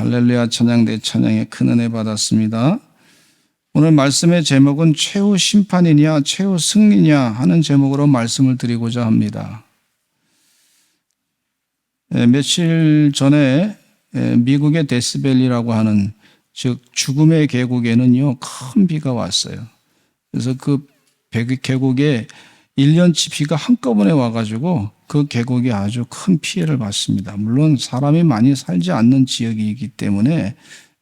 할렐루야, 찬양 대 찬양에 큰 은혜 받았습니다. 오늘 말씀의 제목은 최후 심판이냐 최후 승리냐 하는 제목으로 말씀을 드리고자 합니다. 며칠 전에 미국의 데스밸리라고 하는, 즉 죽음의 계곡에는요 큰 비가 왔어요. 그래서 그 계곡에 1년치 비가 한꺼번에 와가지고 그 계곡이 아주 큰 피해를 봤습니다. 물론 사람이 많이 살지 않는 지역이기 때문에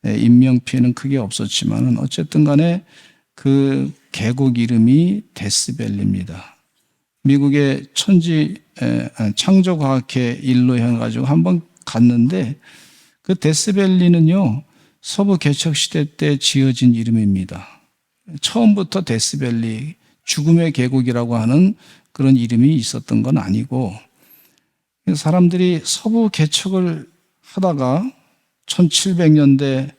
인명피해는 크게 없었지만 어쨌든 간에 그 계곡 이름이 데스밸리입니다. 미국의 창조과학회 일로 해가지고 한번 갔는데 그 데스밸리는요 서부 개척시대 때 지어진 이름입니다. 처음부터 데스밸리, 죽음의 계곡이라고 하는 그런 이름이 있었던 건 아니고, 사람들이 서부 개척을 하다가 1700년대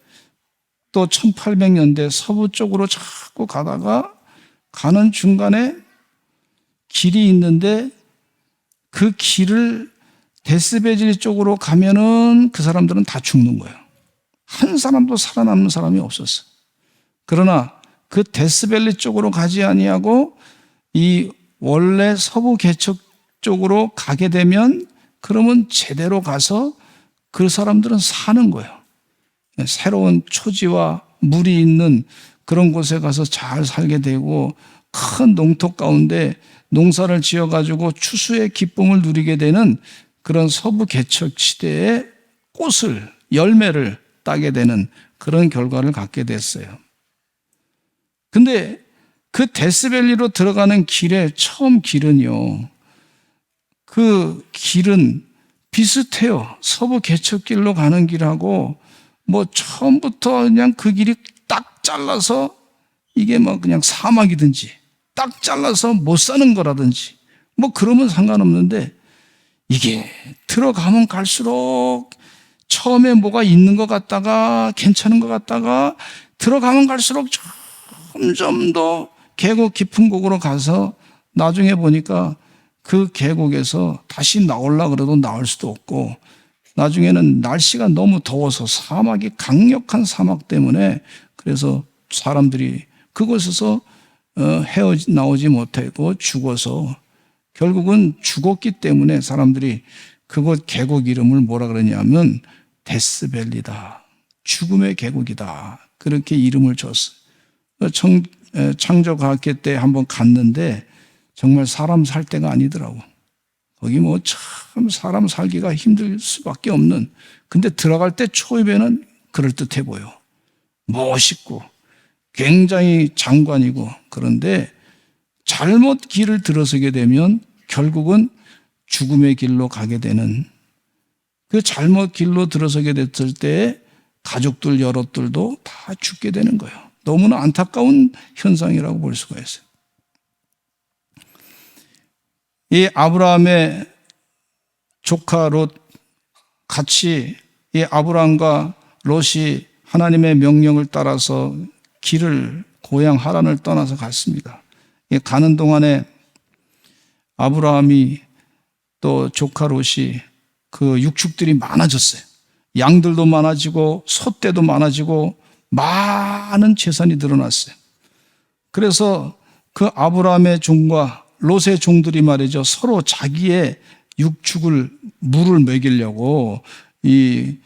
또 1800년대 서부 쪽으로 자꾸 가다가 가는 중간에 길이 있는데 그 길을 데스밸리 쪽으로 가면은 그 사람들은 다 죽는 거예요. 한 사람도 살아남는 사람이 없었어요. 그러나 그 데스밸리 쪽으로 가지 아니하고 이 원래 서부 개척 쪽으로 가게 되면 그러면 제대로 가서 그 사람들은 사는 거예요. 새로운 초지와 물이 있는 그런 곳에 가서 잘 살게 되고 큰 농토 가운데 농사를 지어가지고 추수의 기쁨을 누리게 되는 그런 서부 개척 시대의 꽃을, 열매를 따게 되는 그런 결과를 갖게 됐어요. 근데 그 데스밸리로 들어가는 길의 처음 길은요, 그 길은 비슷해요. 서부 개척길로 가는 길하고 뭐 처음부터 그냥 그 길이 딱 잘라서 이게 뭐 그냥 사막이든지 딱 잘라서 못 사는 거라든지 뭐 그러면 상관없는데, 이게 들어가면 갈수록 처음에 뭐가 있는 것 같다가 괜찮은 것 같다가 들어가면 갈수록 점점 더 계곡 깊은 곳으로 가서 나중에 보니까 그 계곡에서 다시 나오려고 그래도 나올 수도 없고, 나중에는 날씨가 너무 더워서 사막이 강력한 사막 때문에 그래서 사람들이 그곳에서 헤어나오지 못하고 죽어서 결국은 죽었기 때문에 사람들이 그곳 계곡 이름을 뭐라 그러냐면 데스밸리다, 죽음의 계곡이다, 그렇게 이름을 줬어요. 창조과학회 때 한번 갔는데 정말 사람 살 데가 아니더라고. 거기 뭐 참 사람 살기가 힘들 수밖에 없는, 근데 들어갈 때 초입에는 그럴듯해 보여. 멋있고 굉장히 장관이고, 그런데 잘못 길을 들어서게 되면 결국은 죽음의 길로 가게 되는, 그 잘못 길로 들어서게 됐을 때 가족들 여럿들도 다 죽게 되는 거예요. 너무나 안타까운 현상이라고 볼 수가 있어요. 이 아브라함의 조카 롯, 같이 이 아브라함과 롯이 하나님의 명령을 따라서 길을, 고향 하란을 떠나서 갔습니다. 가는 동안에 아브라함이 또 조카 롯이 그 육축들이 많아졌어요. 양들도 많아지고 소떼도 많아지고 많은 재산이 늘어났어요. 그래서 그 아브라함의 종과 롯의 종들이 말이죠, 서로 자기의 육축을, 물을 먹이려고, 이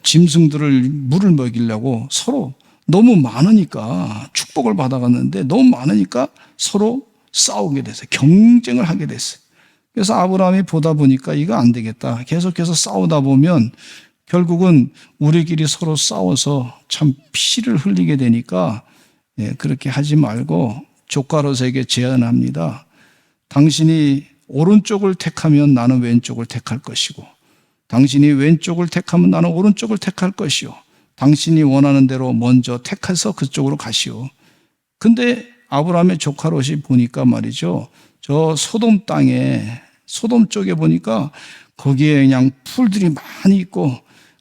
짐승들을 물을 먹이려고 서로 너무 많으니까, 축복을 받아갔는데 너무 많으니까 서로 싸우게 됐어요. 경쟁을 하게 됐어요. 그래서 아브라함이 보다 보니까 이거 안 되겠다, 계속해서 싸우다 보면 결국은 우리끼리 서로 싸워서 참 피를 흘리게 되니까 그렇게 하지 말고 조카 롯에게 제안합니다. 당신이 오른쪽을 택하면 나는 왼쪽을 택할 것이고, 당신이 왼쪽을 택하면 나는 오른쪽을 택할 것이요, 당신이 원하는 대로 먼저 택해서 그쪽으로 가시오. 근데 아브라함의 조카 롯이 보니까 말이죠, 저 소돔 땅에, 소돔 쪽에 보니까 거기에 그냥 풀들이 많이 있고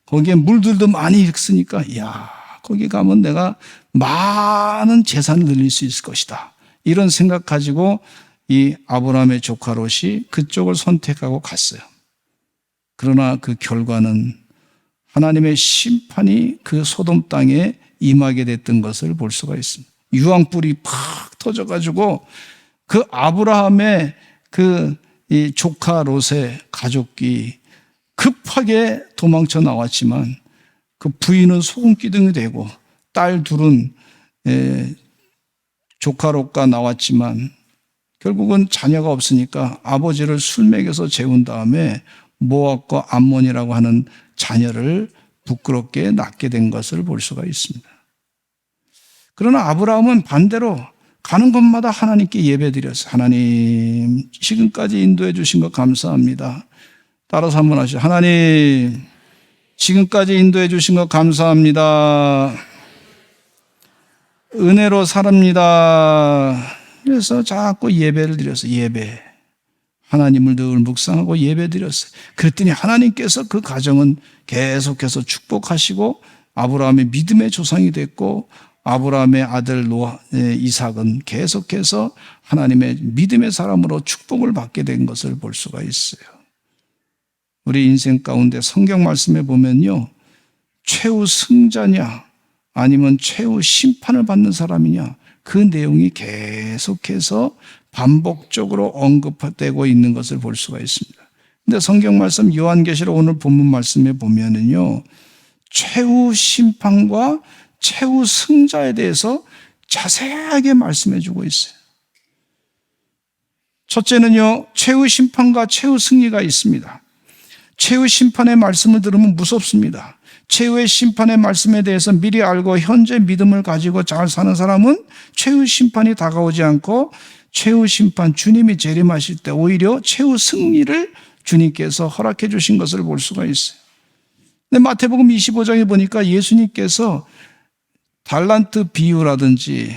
거기에 물들도 많이 있으니까, 이야, 거기 가면 내가 많은 재산을 늘릴 수 있을 것이다, 이런 생각 가지고 이 아브라함의 조카 롯이 그쪽을 선택하고 갔어요. 그러나 그 결과는 하나님의 심판이 그 소돔 땅에 임하게 됐던 것을 볼 수가 있습니다. 유황불이 팍 터져가지고 그 아브라함의 이 조카 롯의 가족이 급하게 도망쳐 나왔지만 그 부인은 소금 기둥이 되고 딸 둘은 조카 롯과 나왔지만 결국은 자녀가 없으니까 아버지를 술 먹여서 재운 다음에 모압과 암몬이라고 하는 자녀를 부끄럽게 낳게 된 것을 볼 수가 있습니다. 그러나 아브라함은 반대로 가는 곳마다 하나님께 예배드렸어요. 하나님, 지금까지 인도해 주신 것 감사합니다. 따라서 한번 하시죠. 하나님, 지금까지 인도해 주신 것 감사합니다. 은혜로 삽니다. 그래서 자꾸 예배를 드렸어요. 예배. 하나님을 늘 묵상하고 예배 드렸어요. 그랬더니 하나님께서 그 가정은 계속해서 축복하시고 아브라함의 믿음의 조상이 됐고 아브라함의 아들 이삭은 계속해서 하나님의 믿음의 사람으로 축복을 받게 된 것을 볼 수가 있어요. 우리 인생 가운데 성경 말씀에 보면요, 최후 승자냐 아니면 최후 심판을 받는 사람이냐, 그 내용이 계속해서 반복적으로 언급되고 있는 것을 볼 수가 있습니다. 근데 성경 말씀 요한계시록 오늘 본문 말씀에 보면은요, 최후 심판과 최후 승자에 대해서 자세하게 말씀해 주고 있어요. 첫째는요, 최후 심판과 최후 승리가 있습니다. 최후 심판의 말씀을 들으면 무섭습니다. 최후의 심판의 말씀에 대해서 미리 알고 현재 믿음을 가지고 잘 사는 사람은 최후 심판이 다가오지 않고 최후 심판, 주님이 재림하실 때 오히려 최후 승리를 주님께서 허락해 주신 것을 볼 수가 있어요. 근데 마태복음 25장에 보니까 예수님께서 달란트 비유라든지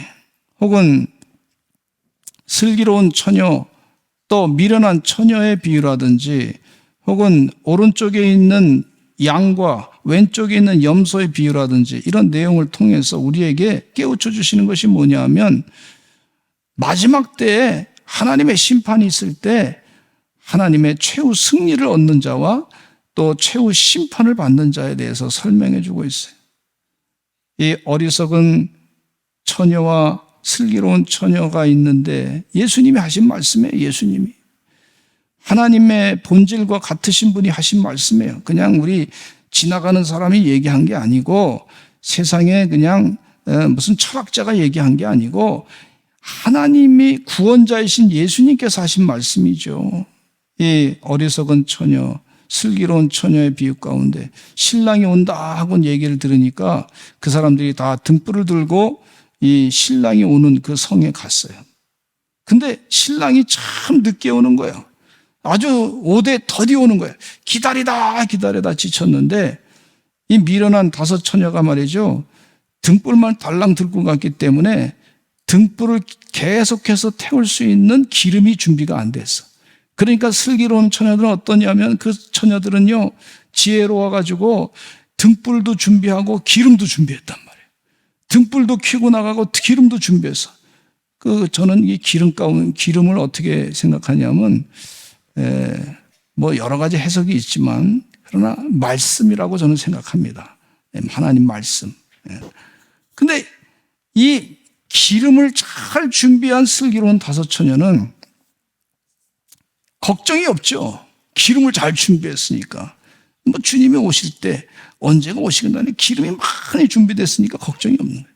혹은 슬기로운 처녀, 또 미련한 처녀의 비유라든지 혹은 오른쪽에 있는 양과 왼쪽에 있는 염소의 비유라든지 이런 내용을 통해서 우리에게 깨우쳐 주시는 것이 뭐냐면, 마지막 때에 하나님의 심판이 있을 때 하나님의 최후 승리를 얻는 자와 또 최후 심판을 받는 자에 대해서 설명해 주고 있어요. 이 어리석은 처녀와 슬기로운 처녀가 있는데 예수님이 하신 말씀이에요. 예수님이 하나님의 본질과 같으신 분이 하신 말씀이에요. 그냥 우리 지나가는 사람이 얘기한 게 아니고 세상에 그냥 무슨 철학자가 얘기한 게 아니고 하나님이 구원자이신 예수님께서 하신 말씀이죠. 이 어리석은 처녀, 슬기로운 처녀의 비유 가운데 신랑이 온다 하고 얘기를 들으니까 그 사람들이 다 등불을 들고 이 신랑이 오는 그 성에 갔어요. 근데 신랑이 참 늦게 오는 거예요. 아주 오대 더디 오는 거예요. 기다리다 지쳤는데 이 미련한 다섯 처녀가 말이죠, 등불만 달랑 들고 갔기 때문에 등불을 계속해서 태울 수 있는 기름이 준비가 안 됐어. 그러니까 슬기로운 처녀들은 어떠냐면 그 처녀들은요, 지혜로워가지고 등불도 준비하고 기름도 준비했단 말이에요. 등불도 켜고 나가고 기름도 준비해서. 저는 이 기름을 어떻게 생각하냐면, 뭐 여러 가지 해석이 있지만, 그러나 말씀이라고 저는 생각합니다. 하나님 말씀. 근데 이 기름을 잘 준비한 슬기로운 다섯 처녀는 걱정이 없죠. 기름을 잘 준비했으니까. 뭐 주님이 오실 때 언제가 오시겠다니 기름이 많이 준비됐으니까 걱정이 없는 거예요.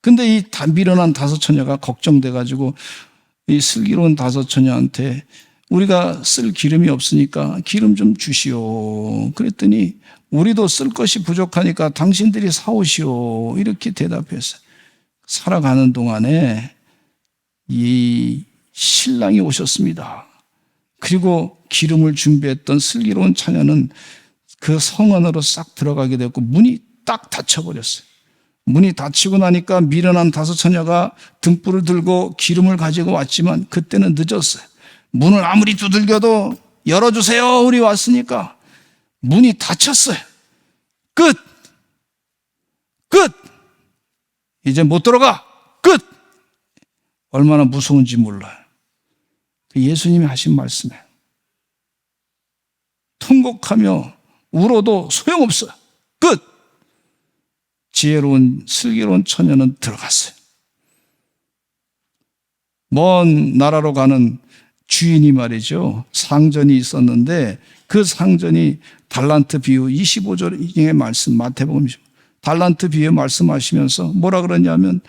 근데 이 미련한 다섯 처녀가 걱정돼가지고 이 슬기로운 다섯 처녀한테 우리가 쓸 기름이 없으니까 기름 좀 주시오. 그랬더니 우리도 쓸 것이 부족하니까 당신들이 사오시오. 이렇게 대답했어요. 살아가는 동안에 이 신랑이 오셨습니다. 그리고 기름을 준비했던 슬기로운 처녀는 그 성 안으로 싹 들어가게 됐고 문이 딱 닫혀버렸어요. 문이 닫히고 나니까 미련한 다섯 처녀가 등불을 들고 기름을 가지고 왔지만 그때는 늦었어요. 문을 아무리 두들겨도 열어주세요. 우리 왔으니까. 문이 닫혔어요. 끝. 이제 못 들어가. 끝. 얼마나 무서운지 몰라요. 예수님이 하신 말씀이에요. 통곡하며 울어도 소용없어요. 끝! 지혜로운 슬기로운 처녀는 들어갔어요. 먼 나라로 가는 주인이 말이죠, 상전이 있었는데 그 상전이 달란트 비유 25절의 말씀, 마태복음 달란트 비유 말씀하시면서 뭐라 그러냐면,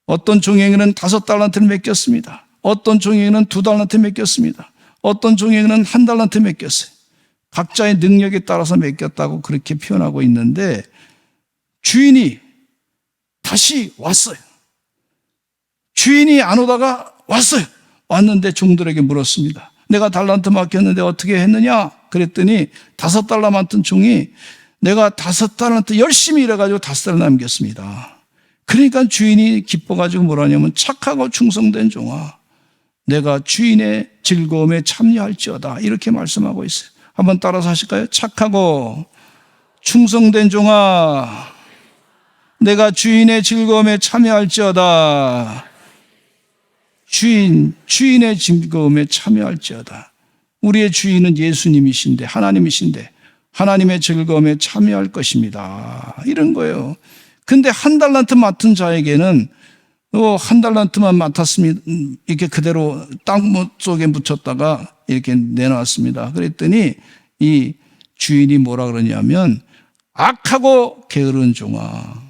어떤 종에게는 5달란트를 맡겼습니다. 어떤 종에게는 2달란트 맡겼습니다. 어떤 종에게는 1달란트 맡겼어요. 각자의 능력에 따라서 맡겼다고 그렇게 표현하고 있는데, 주인이 다시 왔어요. 주인이 안 오다가 왔어요. 왔는데 종들에게 물었습니다. 내가 달란트 맡겼는데 어떻게 했느냐? 그랬더니 5달러 맡은 종이 내가 5달란트 열심히 일해가지고 5달러 남겼습니다. 그러니까 주인이 기뻐가지고 뭐라냐면, 착하고 충성된 종아, 내가 주인의 즐거움에 참여할지어다, 이렇게 말씀하고 있어요. 한번 따라서 하실까요? 착하고 충성된 종아, 내가 주인의 즐거움에 참여할지어다. 주인의 즐거움에 참여할지어다. 우리의 주인은 예수님이신데, 하나님이신데 하나님의 즐거움에 참여할 것입니다. 이런 거예요. 근데 1달란트 맡은 자에게는 1달란트만 맡았습니다. 이렇게 그대로 땅 속에 묻혔다가 이렇게 내놨습니다. 그랬더니 이 주인이 뭐라 그러냐면, 악하고 게으른 종아,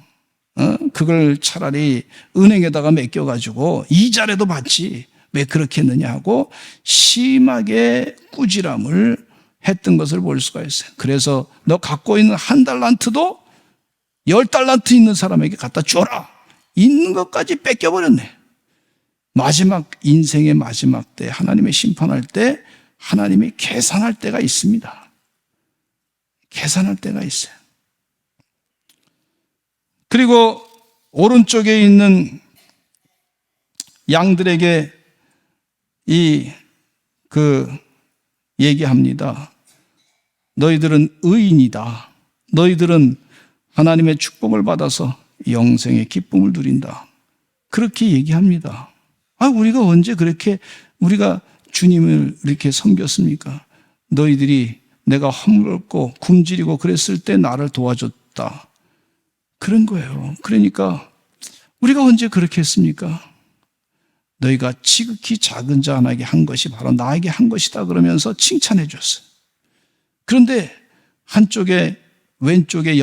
그걸 차라리 은행에다가 맡겨가지고 이자라도 받지 왜 그렇게 했느냐 하고 심하게 꾸지람을 했던 것을 볼 수가 있어요. 그래서 너 갖고 있는 1달란트도 10달란트 있는 사람에게 갖다 줘라, 있는 것까지 뺏겨버렸네. 마지막, 인생의 마지막 때, 하나님의 심판할 때 하나님이 계산할 때가 있습니다. 계산할 때가 있어요. 그리고 오른쪽에 있는 양들에게 얘기합니다. 너희들은 의인이다. 너희들은 하나님의 축복을 받아서 영생의 기쁨을 누린다. 그렇게 얘기합니다. 우리가 언제 그렇게 우리가 주님을 이렇게 섬겼습니까? 너희들이 내가 허물었고 굶주리고 그랬을 때 나를 도와줬다. 그런 거예요. 그러니까 우리가 언제 그렇게 했습니까? 너희가 지극히 작은 자 하나에게 한 것이 바로 나에게 한 것이다, 그러면서 칭찬해 줬어요. 그런데 한쪽에, 왼쪽에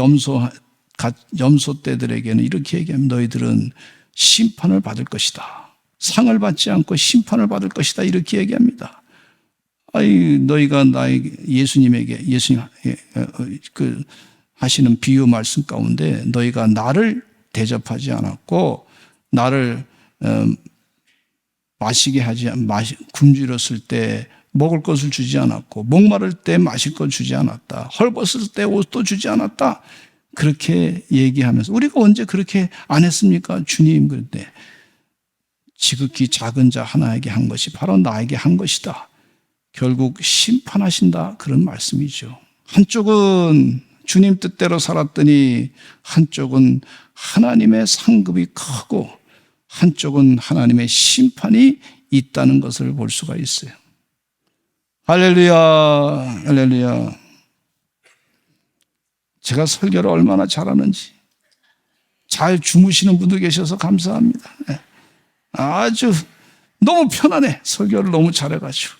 염소떼들에게는 이렇게 얘기합니다. 너희들은 심판을 받을 것이다. 상을 받지 않고 심판을 받을 것이다, 이렇게 얘기합니다. 너희가 예수님 하시는 비유 말씀 가운데 너희가 나를 대접하지 않았고, 나를 마시게 하지, 굶주렸을 때 먹을 것을 주지 않았고, 목마를 때 마실 것 주지 않았다, 헐벗을 때 옷도 주지 않았다, 그렇게 얘기하면서, 우리가 언제 그렇게 안 했습니까? 주님, 그런데 지극히 작은 자 하나에게 한 것이 바로 나에게 한 것이다. 결국 심판하신다, 그런 말씀이죠. 한쪽은 주님 뜻대로 살았더니 한쪽은 하나님의 상급이 크고 한쪽은 하나님의 심판이 있다는 것을 볼 수가 있어요. 할렐루야, 할렐루야. 제가 설교를 얼마나 잘하는지, 잘 주무시는 분도 계셔서 감사합니다. 아주 너무 편안해. 설교를 너무 잘해가지고.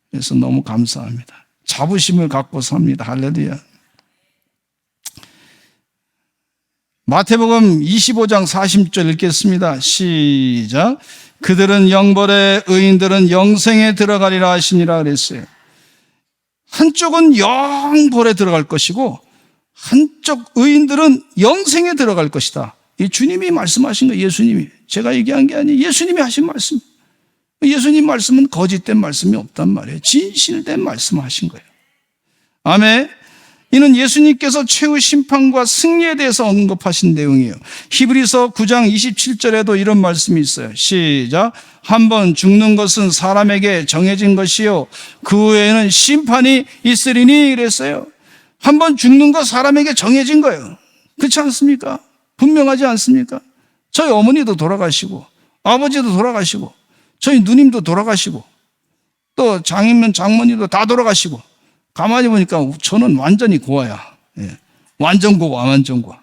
그래서 너무 감사합니다. 자부심을 갖고 삽니다. 할렐루야. 마태복음 25장 40절 읽겠습니다. 시작. 그들은 영벌에, 의인들은 영생에 들어가리라 하시니라 그랬어요. 한쪽은 영벌에 들어갈 것이고 한쪽 의인들은 영생에 들어갈 것이다. 이 주님이 말씀하신 거예요. 예수님이. 제가 얘기한 게 아니에요. 예수님이 하신 말씀. 예수님 말씀은 거짓된 말씀이 없단 말이에요. 진실된 말씀하신 거예요. 아멘. 이는 예수님께서 최후 심판과 승리에 대해서 언급하신 내용이에요. 히브리서 9장 27절에도 이런 말씀이 있어요. 시작. 한번 죽는 것은 사람에게 정해진 것이요 그 후에는 심판이 있으리니 그랬어요. 한번 죽는 것 사람에게 정해진 거예요. 그렇지 않습니까? 분명하지 않습니까? 저희 어머니도 돌아가시고 아버지도 돌아가시고 저희 누님도 돌아가시고 또 장인면 장모님도 다 돌아가시고, 가만히 보니까 저는 완전히 고아야. 완전고와 완전고.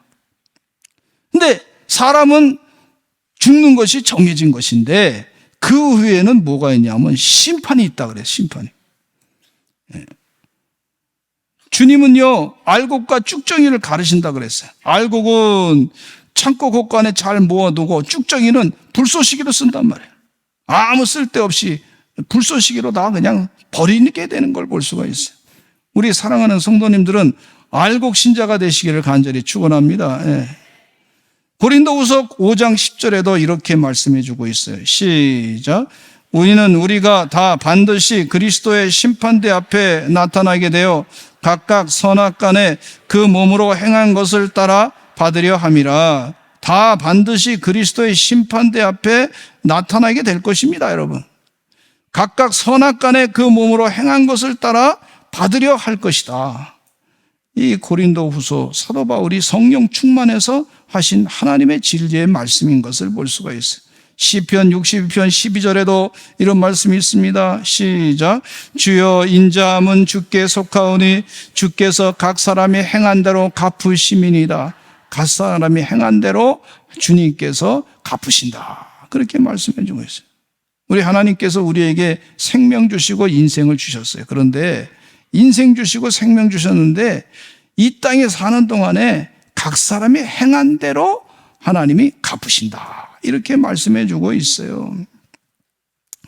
근데 사람은 죽는 것이 정해진 것인데 그 후에는 뭐가 있냐면 심판이 있다 그래요. 심판이. 주님은요 알곡과 쭉정이를 가르신다 그랬어요. 알곡은 창고 곳간에 잘 모아두고 쭉정이는 불쏘시개로 쓴단 말이에요. 아무 쓸데없이 불쏘시개로 다 그냥 버리게 되는 걸 볼 수가 있어요. 우리 사랑하는 성도님들은 알곡 신자가 되시기를 간절히 축원합니다. 고린도후서 5장 10절에도 이렇게 말씀해 주고 있어요. 시작. 우리가 다 반드시 그리스도의 심판대 앞에 나타나게 되어 각각 선악간에 그 몸으로 행한 것을 따라 받으려 함이라. 다 반드시 그리스도의 심판대 앞에 나타나게 될 것입니다, 여러분. 각각 선악간에 그 몸으로 행한 것을 따라 받으려 할 것이다. 이 고린도후서 사도 바울이 성령 충만해서 하신 하나님의 진리의 말씀인 것을 볼 수가 있어요. 시편 62편 12절에도 이런 말씀이 있습니다. 시작. 주여 인자함은 주께 속하오니 주께서 각 사람이 행한 대로 갚으심이니이다. 각 사람이 행한 대로 주님께서 갚으신다. 그렇게 말씀해 주고 있어요. 우리 하나님께서 우리에게 생명 주시고 인생을 주셨어요. 그런데 인생 주시고 생명 주셨는데 이 땅에 사는 동안에 각 사람이 행한 대로 하나님이 갚으신다. 이렇게 말씀해 주고 있어요.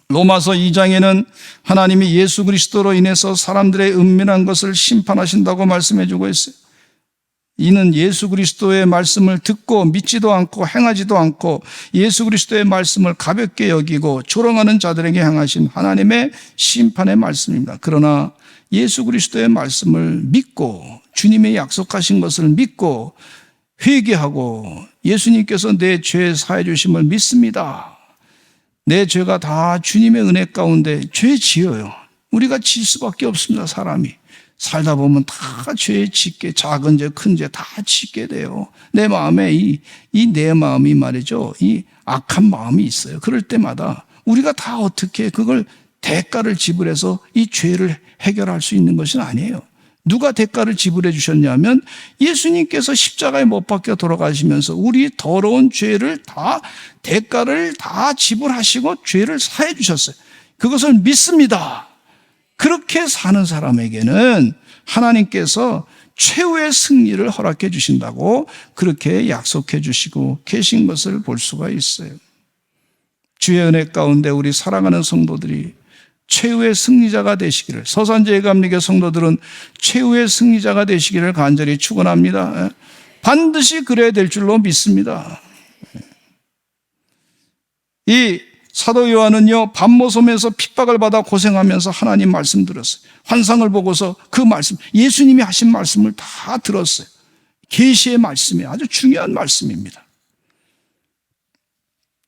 로마서 2장에는 하나님이 예수 그리스도로 인해서 사람들의 은밀한 것을 심판하신다고 말씀해 주고 있어요. 이는 예수 그리스도의 말씀을 듣고 믿지도 않고 행하지도 않고 예수 그리스도의 말씀을 가볍게 여기고 조롱하는 자들에게 향하신 하나님의 심판의 말씀입니다. 그러나 예수 그리스도의 말씀을 믿고 주님의 약속하신 것을 믿고 회개하고 예수님께서 내 죄 사해 주심을 믿습니다. 내 죄가 다 주님의 은혜 가운데 죄 지어요. 우리가 질 수밖에 없습니다. 사람이 살다 보면 다 죄 짓게, 작은 죄 큰 죄 다 짓게 돼요. 내 마음에 이 내 마음이 말이죠, 이 악한 마음이 있어요. 그럴 때마다 우리가 다 어떻게 그걸 대가를 지불해서 이 죄를 해결할 수 있는 것은 아니에요. 누가 대가를 지불해 주셨냐면 예수님께서 십자가에 못 박혀 돌아가시면서 우리 더러운 죄를 다 대가를 다 지불하시고 죄를 사해 주셨어요. 그것을 믿습니다. 그렇게 사는 사람에게는 하나님께서 최후의 승리를 허락해 주신다고 그렇게 약속해 주시고 계신 것을 볼 수가 있어요. 주의 은혜 가운데 우리 사랑하는 성도들이 최후의 승리자가 되시기를, 서산제일감리교 성도들은 최후의 승리자가 되시기를 간절히 축원합니다. 반드시 그래야 될 줄로 믿습니다. 이 사도 요한은요, 밤모섬에서 핍박을 받아 고생하면서 하나님 말씀 들었어요. 환상을 보고서 그 말씀, 예수님이 하신 말씀을 다 들었어요. 계시의 말씀이 아주 중요한 말씀입니다.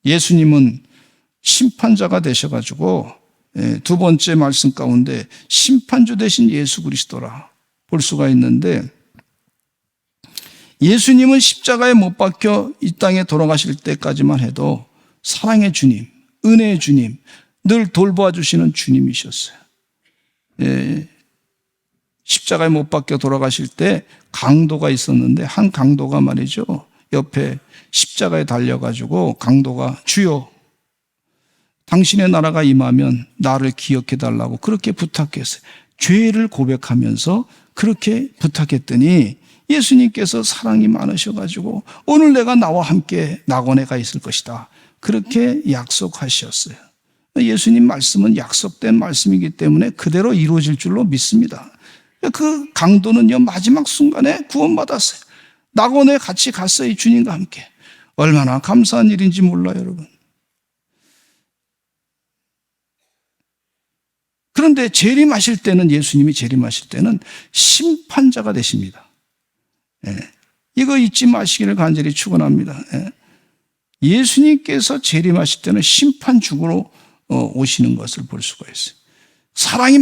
예수님은 심판자가 되셔가지고 두 번째 말씀 가운데 심판주 되신 예수 그리스도라 볼 수가 있는데, 예수님은 십자가에 못 박혀 이 땅에 돌아가실 때까지만 해도 사랑의 주님, 은혜의 주님, 늘 돌보아 주시는 주님이셨어요. 십자가에 못 박혀 돌아가실 때 강도가 있었는데 한 강도가 말이죠, 옆에 십자가에 달려가지고 강도가 주여 당신의 나라가 임하면 나를 기억해 달라고 그렇게 부탁했어요. 죄를 고백하면서 그렇게 부탁했더니 예수님께서 사랑이 많으셔가지고 오늘 내가 나와 함께 낙원에 가 있을 것이다, 그렇게 약속하셨어요. 예수님 말씀은 약속된 말씀이기 때문에 그대로 이루어질 줄로 믿습니다. 그 강도는요, 마지막 순간에 구원받았어요. 낙원에 같이 갔어요. 주님과 함께. 얼마나 감사한 일인지 몰라요, 여러분. 그런데 재림하실 때는, 예수님이 재림하실 때는 심판자가 되십니다. 이거 잊지 마시기를 간절히 축원합니다. 예수님께서 재림하실 때는 심판주로 오시는 것을 볼 수가 있어요. 사랑이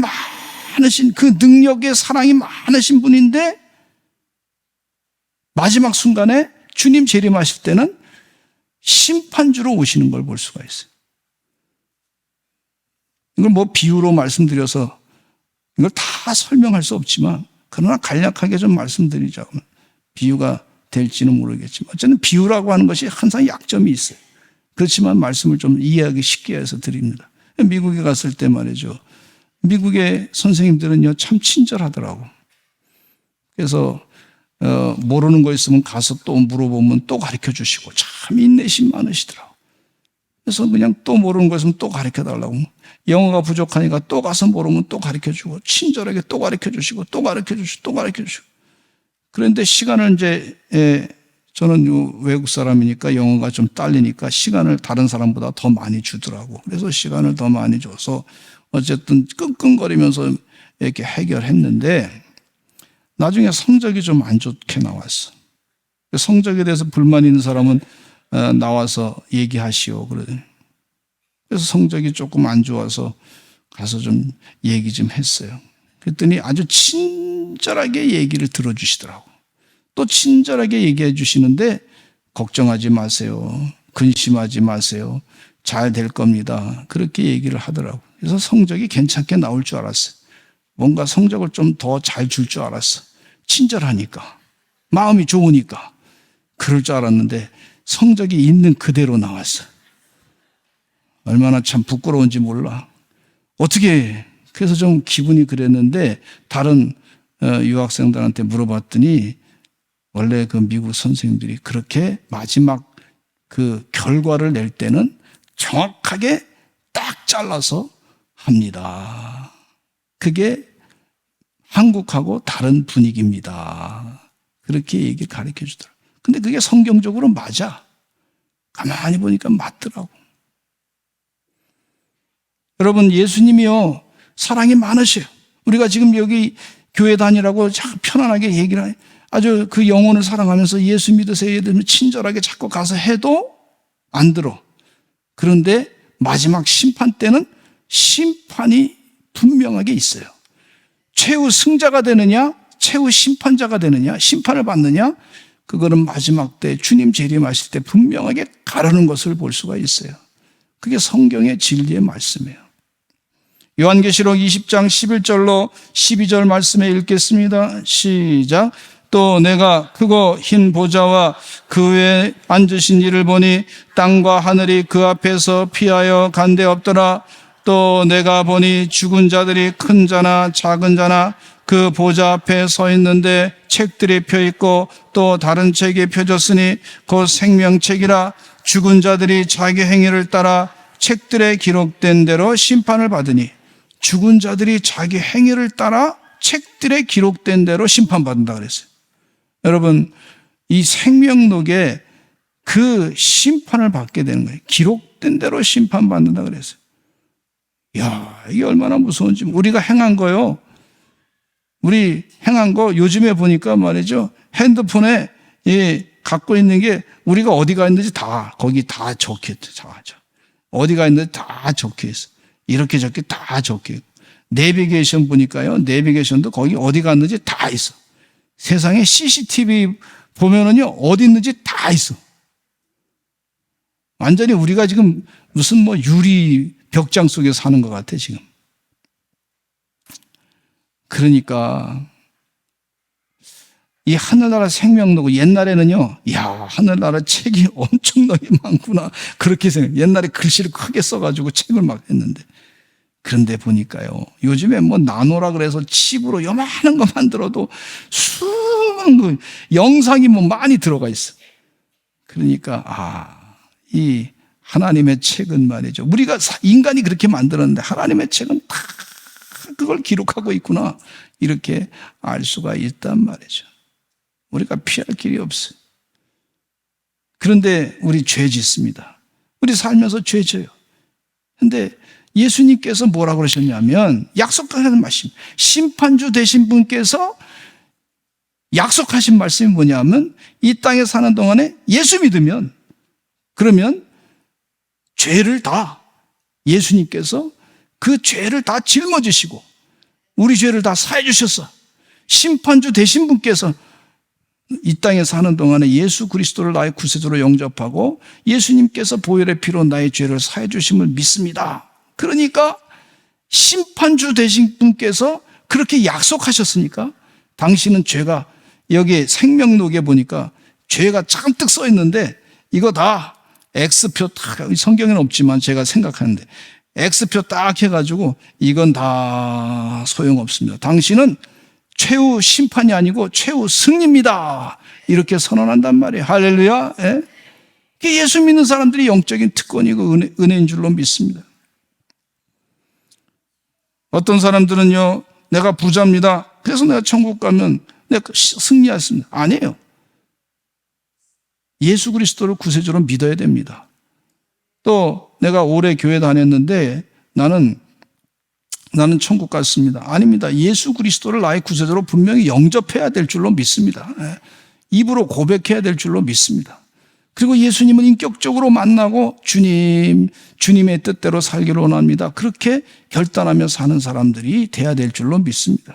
많으신, 그 능력의 사랑이 많으신 분인데 마지막 순간에 주님 재림하실 때는 심판주로 오시는 걸 볼 수가 있어요. 이걸 뭐 비유로 말씀드려서 이걸 다 설명할 수 없지만, 그러나 간략하게 좀 말씀드리자면, 비유가 될지는 모르겠지만 어쨌든 비유라고 하는 것이 항상 약점이 있어요. 그렇지만 말씀을 좀 이해하기 쉽게 해서 드립니다. 미국에 갔을 때 말이죠. 미국의 선생님들은요, 참 친절하더라고. 그래서 모르는 거 있으면 가서 또 물어보면 또 가르쳐 주시고 참 인내심 많으시더라고. 그래서 그냥 또 모르는 거 있으면 또 가르쳐 달라고. 영어가 부족하니까 또 가서 모르면 또 가르쳐 주고 친절하게 또 가르쳐 주시고 또 가르쳐 주시고 또 가르쳐 주시고. 그런데 시간을 이제 저는 외국 사람이니까 영어가 좀 딸리니까 시간을 다른 사람보다 더 많이 주더라고. 그래서 시간을 더 많이 줘서 어쨌든 끙끙거리면서 이렇게 해결했는데 나중에 성적이 좀 안 좋게 나왔어. 성적에 대해서 불만 있는 사람은 나와서 얘기하시오. 그래서 성적이 조금 안 좋아서 가서 좀 얘기 좀 했어요. 그랬더니 아주 친절하게 얘기를 들어주시더라고. 또 친절하게 얘기해 주시는데 걱정하지 마세요. 근심하지 마세요. 잘 될 겁니다. 그렇게 얘기를 하더라고. 그래서 성적이 괜찮게 나올 줄 알았어요. 뭔가 성적을 좀 더 잘 줄 줄 알았어. 친절하니까. 마음이 좋으니까. 그럴 줄 알았는데 성적이 있는 그대로 나왔어. 얼마나 참 부끄러운지 몰라. 어떻게, 그래서 좀 기분이 그랬는데 다른 유학생들한테 물어봤더니 원래 그 미국 선생님들이 그렇게 마지막 그 결과를 낼 때는 정확하게 딱 잘라서 합니다. 그게 한국하고 다른 분위기입니다. 그렇게 얘기 가르쳐 주더라고요. 근데 그게 성경적으로 맞아. 가만히 보니까 맞더라고. 여러분, 예수님이요, 사랑이 많으셔요. 우리가 지금 여기 교회 다니라고 편안하게 얘기를 해요. 아주 그 영혼을 사랑하면서 예수 믿으세요. 예수 친절하게 자꾸 가서 해도 안 들어. 그런데 마지막 심판 때는 심판이 분명하게 있어요. 최후 승자가 되느냐, 최후 심판자가 되느냐, 심판을 받느냐, 그거는 마지막 때 주님 재림하실 때 분명하게 가르는 것을 볼 수가 있어요. 그게 성경의 진리의 말씀이에요. 요한계시록 20장 11절로 12절 말씀에 읽겠습니다. 시작. 또 내가 크고 흰 보좌와 그 위에 앉으신 이를 보니 땅과 하늘이 그 앞에서 피하여 간데 없더라. 또 내가 보니 죽은 자들이 큰 자나 작은 자나 그 보좌 앞에 서 있는데 책들이 펴 있고 또 다른 책이 펴졌으니 곧 생명책이라. 죽은 자들이 자기 행위를 따라 책들에 기록된 대로 심판을 받으니, 죽은 자들이 자기 행위를 따라 책들에 기록된 대로 심판받는다 그랬어요. 여러분, 이 생명록에 그 심판을 받게 되는 거예요. 기록된 대로 심판받는다 그랬어요. 이야, 이게 얼마나 무서운지. 우리가 행한 거요. 우리 행한 거 요즘에 보니까 말이죠. 핸드폰에 갖고 있는 게 우리가 어디가 있는지 다, 거기 다 적혀 있죠. 어디가 있는지 다 적혀 있어. 이렇게 저렇게 다 적혀 있고. 내비게이션 보니까요. 내비게이션도 거기 어디 갔는지 다 있어. 세상에 CCTV 보면은요, 어디 있는지 다 있어. 완전히 우리가 지금 무슨 유리 벽장 속에 사는 것 같아, 지금. 그러니까, 이 하늘나라 생명록, 옛날에는요, 야, 하늘나라 책이 엄청나게 많구나. 그렇게 옛날에 글씨를 크게 써가지고 책을 막 했는데. 그런데 보니까요, 요즘에 나노라 그래서 칩으로 요만한 거 만들어도 수많은 거, 영상이 많이 들어가 있어. 그러니까, 이 하나님의 책은 말이죠. 우리가 인간이 그렇게 만들었는데 하나님의 책은 다 그걸 기록하고 있구나. 이렇게 알 수가 있단 말이죠. 우리가 피할 길이 없어요. 그런데 우리 죄 짓습니다. 우리 살면서 죄 져요. 그런데 예수님께서 뭐라고 그러셨냐면, 약속하는 말씀, 심판주 되신 분께서 약속하신 말씀이 뭐냐면, 이 땅에 사는 동안에 예수 믿으면, 그러면 죄를 다, 예수님께서 그 죄를 다 짊어지시고 우리 죄를 다 사해 주셨어. 심판주 되신 분께서 이 땅에 사는 동안에 예수 그리스도를 나의 구세주로 영접하고 예수님께서 보혈의 피로 나의 죄를 사해 주심을 믿습니다. 그러니까 심판주 되신 분께서 그렇게 약속하셨으니까 당신은 죄가 여기 생명록에 보니까 죄가 잔뜩 써 있는데 이거 다 X표 딱, 성경에는 없지만 제가 생각하는데 X표 딱 해가지고 이건 다 소용없습니다. 당신은 최후 심판이 아니고 최후 승리입니다. 이렇게 선언한단 말이에요. 할렐루야. 예? 예수 믿는 사람들이 영적인 특권이고 은혜인 줄로 믿습니다. 어떤 사람들은요, 내가 부자입니다. 그래서 내가 천국 가면 내가 승리했습니다. 아니에요. 예수 그리스도를 구세주로 믿어야 됩니다. 또 내가 오래 교회 다녔는데 나는 천국 갔습니다. 아닙니다. 예수 그리스도를 나의 구세주로 분명히 영접해야 될 줄로 믿습니다. 입으로 고백해야 될 줄로 믿습니다. 그리고 예수님은 인격적으로 만나고 주님의 뜻대로 살기를 원합니다. 그렇게 결단하며 사는 사람들이 돼야 될 줄로 믿습니다.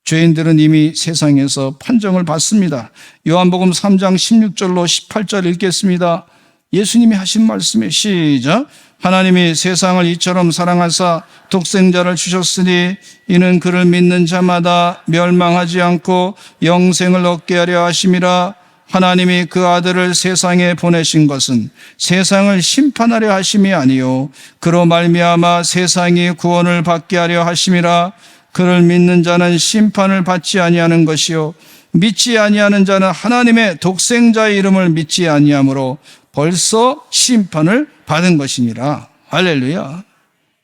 죄인들은 이미 세상에서 판정을 받습니다. 요한복음 3장 16절로 18절 읽겠습니다. 예수님이 하신 말씀에 시작. 하나님이 세상을 이처럼 사랑하사 독생자를 주셨으니 이는 그를 믿는 자마다 멸망하지 않고 영생을 얻게 하려 하심이라. 하나님이 그 아들을 세상에 보내신 것은 세상을 심판하려 하심이 아니요 그로 말미암아 세상이 구원을 받게 하려 하심이라. 그를 믿는 자는 심판을 받지 아니하는 것이요 믿지 아니하는 자는 하나님의 독생자의 이름을 믿지 아니하므로 벌써 심판을 받은 것이니라. 할렐루야.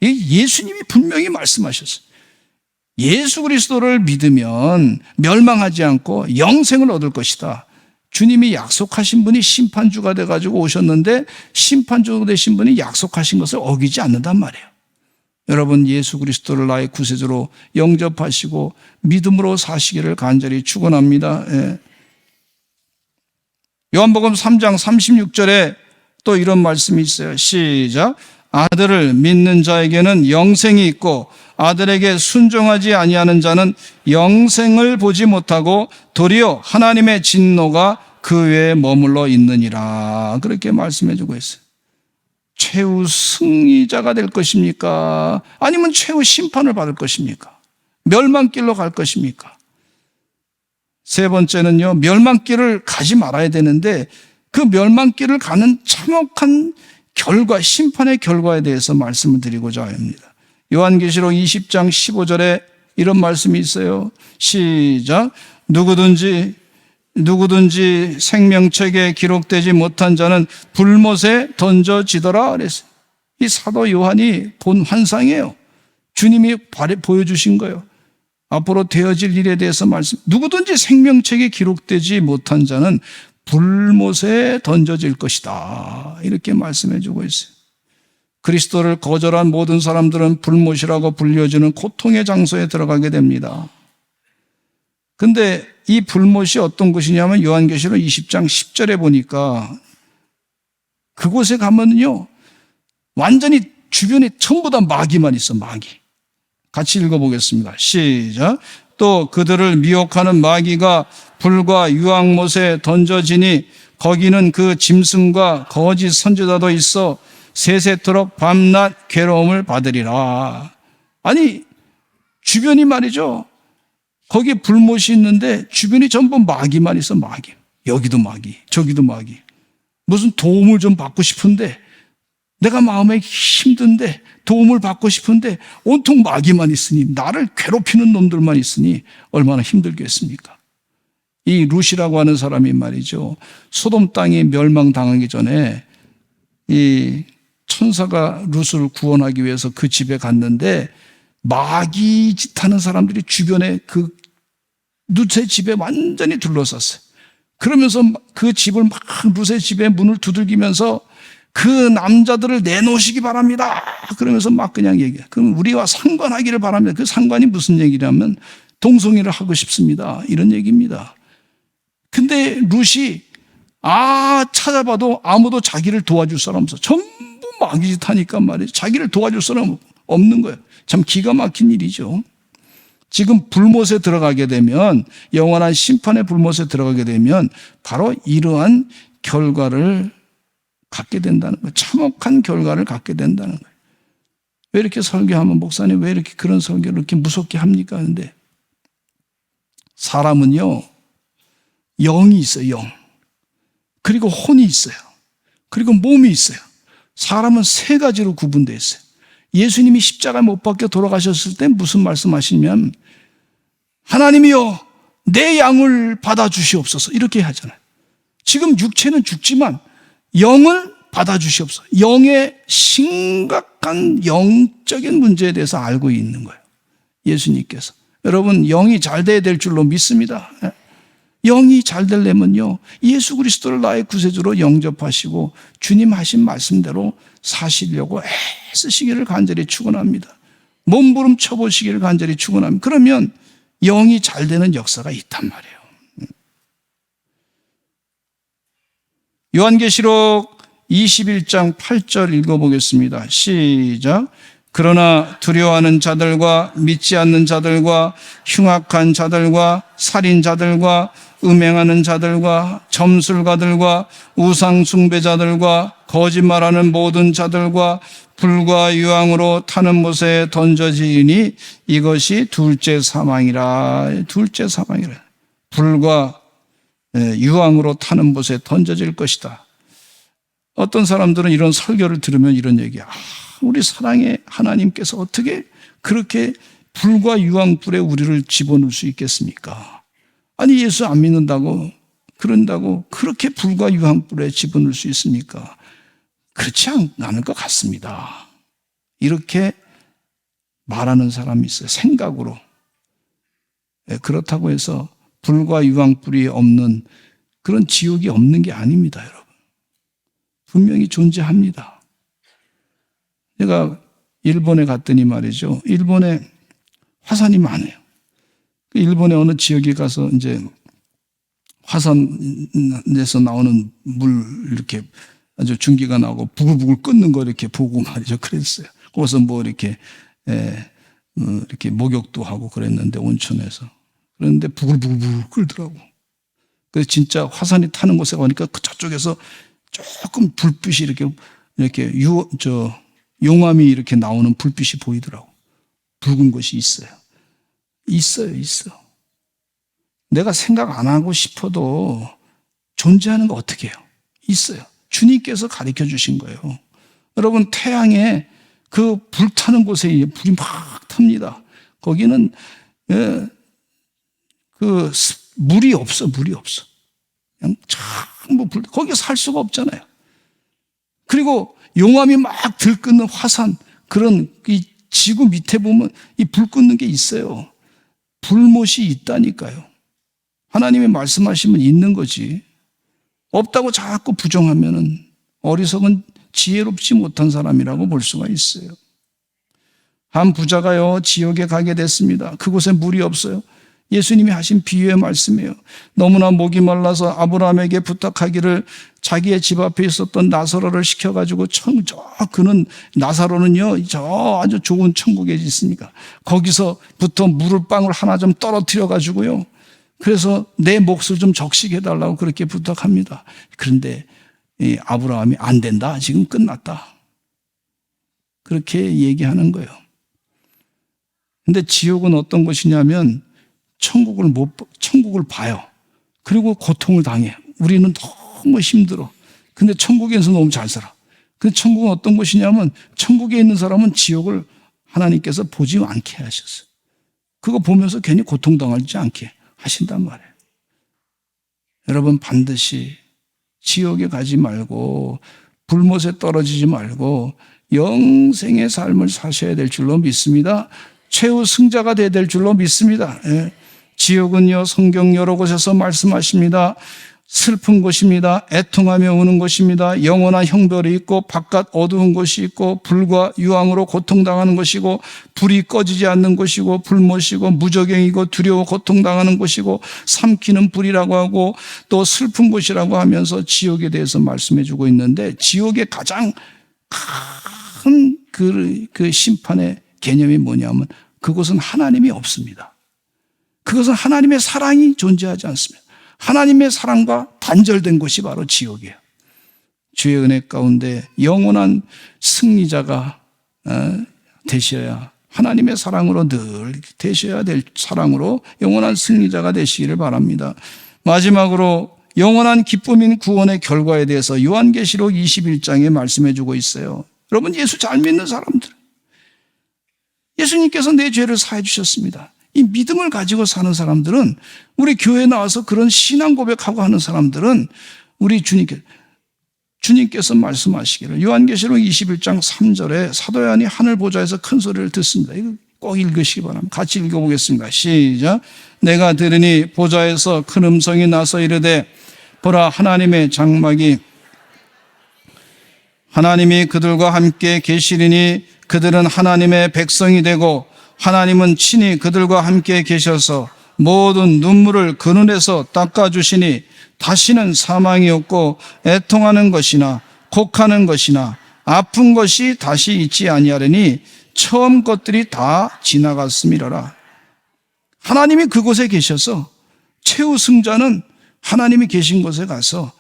예수님이 분명히 말씀하셨어요. 예수 그리스도를 믿으면 멸망하지 않고 영생을 얻을 것이다. 주님이 약속하신 분이 심판주가 돼가지고 오셨는데 심판주가 되신 분이 약속하신 것을 어기지 않는단 말이에요. 여러분, 예수 그리스도를 나의 구세주로 영접하시고 믿음으로 사시기를 간절히 축원합니다. 예. 요한복음 3장 36절에 또 이런 말씀이 있어요. 시작. 아들을 믿는 자에게는 영생이 있고 아들에게 순종하지 아니하는 자는 영생을 보지 못하고 도리어 하나님의 진노가 그 외에 머물러 있느니라. 그렇게 말씀해 주고 있어요. 최후 승리자가 될 것입니까? 아니면 최후 심판을 받을 것입니까? 멸망길로 갈 것입니까? 세 번째는요, 멸망길을 가지 말아야 되는데 그 멸망길을 가는 참혹한 결과, 심판의 결과에 대해서 말씀을 드리고자 합니다. 요한계시록 20장 15절에 이런 말씀이 있어요. 시작. 누구든지 생명책에 기록되지 못한 자는 불못에 던져지더라 그랬어요. 이 사도 요한이 본 환상이에요. 주님이 보여주신 거예요. 앞으로 되어질 일에 대해서 누구든지 생명책에 기록되지 못한 자는 불못에 던져질 것이다. 이렇게 말씀해 주고 있어요. 그리스도를 거절한 모든 사람들은 불못이라고 불려지는 고통의 장소에 들어가게 됩니다. 근데 이 불못이 어떤 곳이냐면 요한계시록 20장 10절에 보니까 그곳에 가면요 완전히 주변에 전부 다 마귀만 있어. 마귀. 같이 읽어보겠습니다. 시작. 또 그들을 미혹하는 마귀가 불과 유황못에 던져지니 거기는 그 짐승과 거짓 선지자도 있어 세세토록 밤낮 괴로움을 받으리라. 아니 주변이 말이죠. 거기에 불못이 있는데 주변이 전부 마귀만 있어. 마귀. 여기도 마귀, 저기도 마귀. 무슨 도움을 좀 받고 싶은데 내가 마음에 힘든데 도움을 받고 싶은데 온통 마귀만 있으니 나를 괴롭히는 놈들만 있으니 얼마나 힘들겠습니까? 이 룻이라고 하는 사람이 말이죠. 소돔 땅이 멸망당하기 전에 이 천사가 룻을 구원하기 위해서 그 집에 갔는데 마귀 짓하는 사람들이 주변에 그 룻의 집에 완전히 둘러쌌어요. 그러면서 그 집을 막 룻의 집에 문을 두들기면서 그 남자들을 내놓으시기 바랍니다. 그러면서 막 그냥 얘기해. 그럼 우리와 상관하기를 바랍니다. 그 상관이 무슨 얘기냐면 동성애를 하고 싶습니다. 이런 얘기입니다. 근데 룻이 찾아봐도 아무도 자기를 도와줄 사람 없어. 전부 마귀짓 하니까 말이죠. 자기를 도와줄 사람 없는 거예요. 참 기가 막힌 일이죠. 지금 불못에 들어가게 되면 영원한 심판의 불못에 들어가게 되면 바로 이러한 결과를 갖게 된다는 거예요. 참혹한 결과를 갖게 된다는 거예요. 왜 이렇게 설교하면 목사님 왜 이렇게 그런 설교를 이렇게 무섭게 합니까? 하는데 사람은요, 영이 있어요, 영. 그리고 혼이 있어요. 그리고 몸이 있어요. 사람은 세 가지로 구분되어 있어요. 예수님이 십자가에 못 박혀 돌아가셨을 때 무슨 말씀하시냐면, 하나님이여 내 양을 받아주시옵소서, 이렇게 하잖아요. 지금 육체는 죽지만 영을 받아주시옵소서. 영의 심각한 영적인 문제에 대해서 알고 있는 거예요, 예수님께서. 여러분, 영이 잘 돼야 될 줄로 믿습니다. 영이 잘 되려면요, 예수 그리스도를 나의 구세주로 영접하시고 주님 하신 말씀대로 사시려고 애쓰시기를 간절히 축원합니다. 몸부림쳐 보시기를 간절히 축원합니다. 그러면 영이 잘 되는 역사가 있단 말이에요. 요한계시록 21장 8절 읽어보겠습니다. 시작. 그러나 두려워하는 자들과 믿지 않는 자들과 흉악한 자들과 살인자들과 음행하는 자들과 점술가들과 우상 숭배자들과 거짓말하는 모든 자들과 불과 유황으로 타는 못에 던져지니 이것이 둘째 사망이라. 둘째 사망이라. 불과 유황으로 타는 못에 던져질 것이다. 어떤 사람들은 이런 설교를 들으면 이런 얘기야. 우리 사랑의 하나님께서 어떻게 그렇게 불과 유황불에 우리를 집어넣을 수 있겠습니까? 아니, 예수 안 믿는다고, 그런다고 그렇게 불과 유황불에 집어넣을 수 있습니까? 그렇지 않을 것 같습니다. 이렇게 말하는 사람이 있어요, 생각으로. 그렇다고 해서 불과 유황불이 없는 그런 지옥이 없는 게 아닙니다, 여러분. 분명히 존재합니다. 제가 일본에 갔더니 말이죠, 일본에 화산이 많아요. 일본의 어느 지역에 가서 이제 화산에서 나오는 물 이렇게 아주 jun기가 나오고 부글부글 끓는 거 이렇게 보고 말이죠, 그랬어요. 거기서 뭐 이렇게 이렇게 목욕도 하고 그랬는데, 온천에서. 그런데 부글부글 끓더라고. 그래서 진짜 화산이 타는 곳에 가니까 저쪽에서 조금 불빛이 이렇게 용암이 이렇게 나오는 불빛이 보이더라고. 붉은 것이 있어요. 있어. 내가 생각 안 하고 싶어도 존재하는 거 어떻게 해요? 있어요. 주님께서 가르쳐 주신 거예요. 여러분, 태양에 그 불타는 곳에 불이 막 탑니다. 거기는 그 물이 없어. 그냥 전부 불, 거기 살 수가 없잖아요. 그리고 용암이 막 들끓는 화산, 그런 이 지구 밑에 보면 이 불 끄는 게 있어요. 불못이 있다니까요. 하나님이 말씀하시면 있는 거지. 없다고 자꾸 부정하면은 어리석은 지혜롭지 못한 사람이라고 볼 수가 있어요. 한 부자가요, 지옥에 가게 됐습니다. 그곳에 물이 없어요. 예수님이 하신 비유의 말씀이에요. 너무나 목이 말라서 아브라함에게 부탁하기를 자기의 집 앞에 있었던 나사로를 시켜가지고 그는 나사로는요, 저 아주 좋은 천국에 있으니까 거기서부터 물방울 하나 좀 떨어뜨려 가지고요, 그래서 내 몫을 좀 적시게 해달라고 그렇게 부탁합니다. 그런데 아브라함이 안 된다, 지금 끝났다, 그렇게 얘기하는 거예요. 근데 지옥은 어떤 곳이냐면 천국을 봐요. 그리고 고통을 당해. 우리는 너무 힘들어. 근데 천국에서 너무 잘 살아. 근데 천국은 어떤 곳이냐면, 천국에 있는 사람은 지옥을 하나님께서 보지 않게 하셨어요. 그거 보면서 괜히 고통당하지 않게 하신단 말이에요. 여러분, 반드시 지옥에 가지 말고 불못에 떨어지지 말고 영생의 삶을 사셔야 될 줄로 믿습니다. 최후 승자가 되어야 될 줄로 믿습니다. 지옥은요, 성경 여러 곳에서 말씀하십니다. 슬픈 곳입니다. 애통하며 우는 곳입니다. 영원한 형벌이 있고 바깥 어두운 곳이 있고 불과 유황으로 고통당하는 곳이고 불이 꺼지지 않는 곳이고 불못이고 무적행이고 두려워 고통당하는 곳이고 삼키는 불이라고 하고 또 슬픈 곳이라고 하면서 지옥에 대해서 말씀해 주고 있는데, 지옥의 가장 큰 그 심판의 개념이 뭐냐면, 그곳은 하나님이 없습니다. 그것은 하나님의 사랑이 존재하지 않습니다. 하나님의 사랑과 단절된 곳이 바로 지옥이에요. 주의 은혜 가운데 영원한 승리자가 되셔야 하나님의 사랑으로 늘 되셔야 될 사랑으로 영원한 승리자가 되시기를 바랍니다. 마지막으로 영원한 기쁨인 구원의 결과에 대해서 요한계시록 21장에 말씀해 주고 있어요. 여러분, 예수 잘 믿는 사람들, 예수님께서 내 죄를 사해 주셨습니다. 이 믿음을 가지고 사는 사람들은, 우리 교회에 나와서 그런 신앙 고백하고 하는 사람들은 우리 주님께서 말씀하시기를, 요한계시록 21장 3절에 사도 요한이 하늘 보좌에서 큰 소리를 듣습니다. 이거 꼭 읽으시기 바랍니다. 같이 읽어보겠습니다. 시작. 내가 들으니 보좌에서 큰 음성이 나서 이르되 보라, 하나님의 장막이 하나님이 그들과 함께 계시리니 그들은 하나님의 백성이 되고 하나님은 친히 그들과 함께 계셔서 모든 눈물을 그 눈에서 닦아주시니 다시는 사망이 없고 애통하는 것이나 곡하는 것이나 아픈 것이 다시 있지 아니하리니 처음 것들이 다 지나갔음이로라. 하나님이 그곳에 계셔서 최후 승자는 하나님이 계신 곳에 가서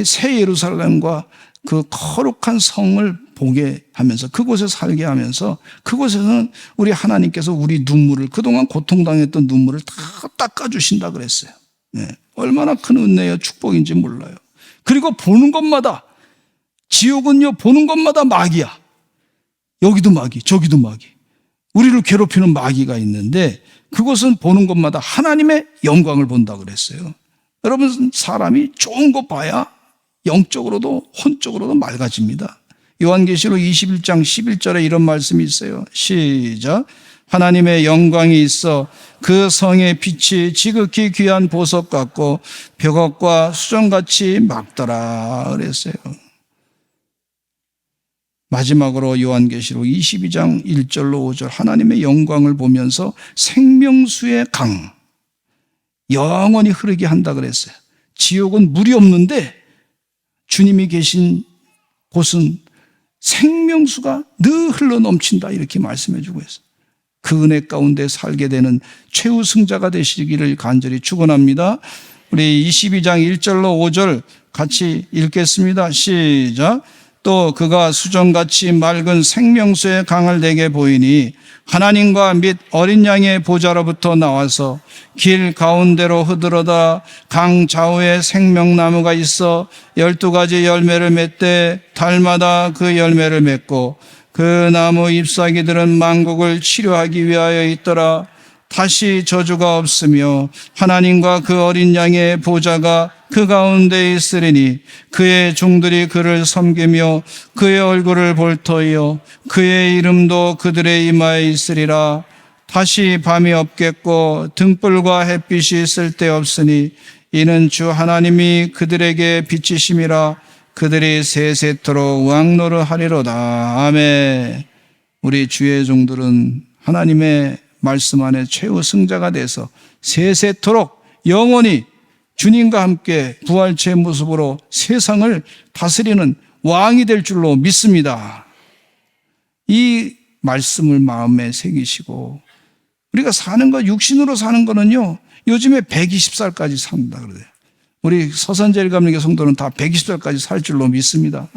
새 예루살렘과 그 거룩한 성을 보게 하면서, 그곳에 살게 하면서, 그곳에서는 우리 하나님께서 우리 눈물을, 그동안 고통당했던 눈물을 다 닦아주신다 그랬어요. 얼마나 큰 은혜요 축복인지 몰라요. 그리고 보는 것마다, 지옥은요 보는 것마다 마귀야. 여기도 마귀, 저기도 마귀, 우리를 괴롭히는 마귀가 있는데 그것은 보는 것마다 하나님의 영광을 본다 그랬어요. 여러분, 사람이 좋은 거 봐야 영적으로도 혼적으로도 맑아집니다. 요한계시록 21장 11절에 이런 말씀이 있어요. 시작. 하나님의 영광이 있어 그 성의 빛이 지극히 귀한 보석 같고 벽옥과 수정같이 맑더라 그랬어요. 마지막으로 요한계시록 22장 1절로 5절, 하나님의 영광을 보면서 생명수의 강, 영원히 흐르게 한다 그랬어요. 지옥은 물이 없는데 주님이 계신 곳은 생명수가 늘 흘러 넘친다, 이렇게 말씀해 주고 있어요. 그 은혜 가운데 살게 되는 최후 승자가 되시기를 간절히 축원합니다. 우리 22장 1절로 5절 같이 읽겠습니다. 시작. 또 그가 수정같이 맑은 생명수의 강을 내게 보이니 하나님과 및 어린 양의 보좌로부터 나와서 길 가운데로 흐드러다 강 좌우에 생명나무가 있어 12가지 열매를 맺되 달마다 그 열매를 맺고 그 나무 잎사귀들은 만국을 치료하기 위하여 있더라. 다시 저주가 없으며 하나님과 그 어린 양의 보좌가 그 가운데 있으리니 그의 종들이 그를 섬기며 그의 얼굴을 볼 터이요 그의 이름도 그들의 이마에 있으리라. 다시 밤이 없겠고 등불과 햇빛이 쓸데없으니 이는 주 하나님이 그들에게 빛이심이라. 그들이 세세토록 왕노릇하리로다. 아멘. 우리 주의 종들은 하나님의 말씀 안에 최후 승자가 돼서 세세토록 영원히 주님과 함께 부활체의 모습으로 세상을 다스리는 왕이 될 줄로 믿습니다. 이 말씀을 마음에 새기시고, 우리가 사는 거, 육신으로 사는 거는요 요즘에 120살까지 산다 그래요. 우리 서산제일감리교 성도는 다 120살까지 살 줄로 믿습니다.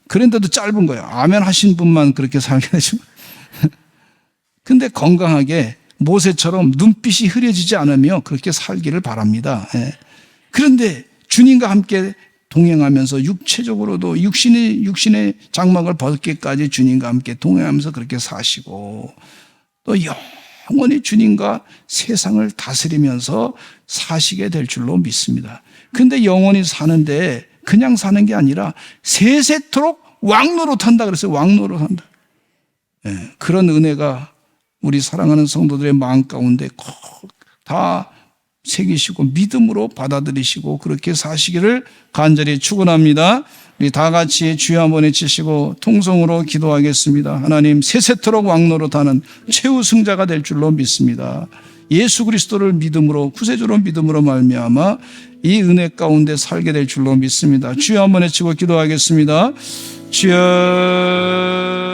그런데도 짧은 거예요. 아멘 하신 분만 그렇게 살게 되지만 근데 건강하게 모세처럼 눈빛이 흐려지지 않으며 그렇게 살기를 바랍니다. 그런데 주님과 함께 동행하면서 육체적으로도 육신의 장막을 벗기까지 주님과 함께 동행하면서 그렇게 사시고, 또 영원히 주님과 세상을 다스리면서 사시게 될 줄로 믿습니다. 그런데 영원히 사는데 그냥 사는 게 아니라 세세토록 왕노릇한다 그랬어요. 왕노릇한다. 그런 은혜가 우리 사랑하는 성도들의 마음 가운데 꼭 다 새기시고 믿음으로 받아들이시고 그렇게 사시기를 간절히 축원합니다. 우리 다 같이 주여 한번 외치시고 통성으로 기도하겠습니다. 하나님, 세세토록 왕노릇하는 최후 승자가 될 줄로 믿습니다. 예수 그리스도를 믿음으로, 구세주로 믿음으로 말미암아 이 은혜 가운데 살게 될 줄로 믿습니다. 주여 한번 외치고 기도하겠습니다. 주여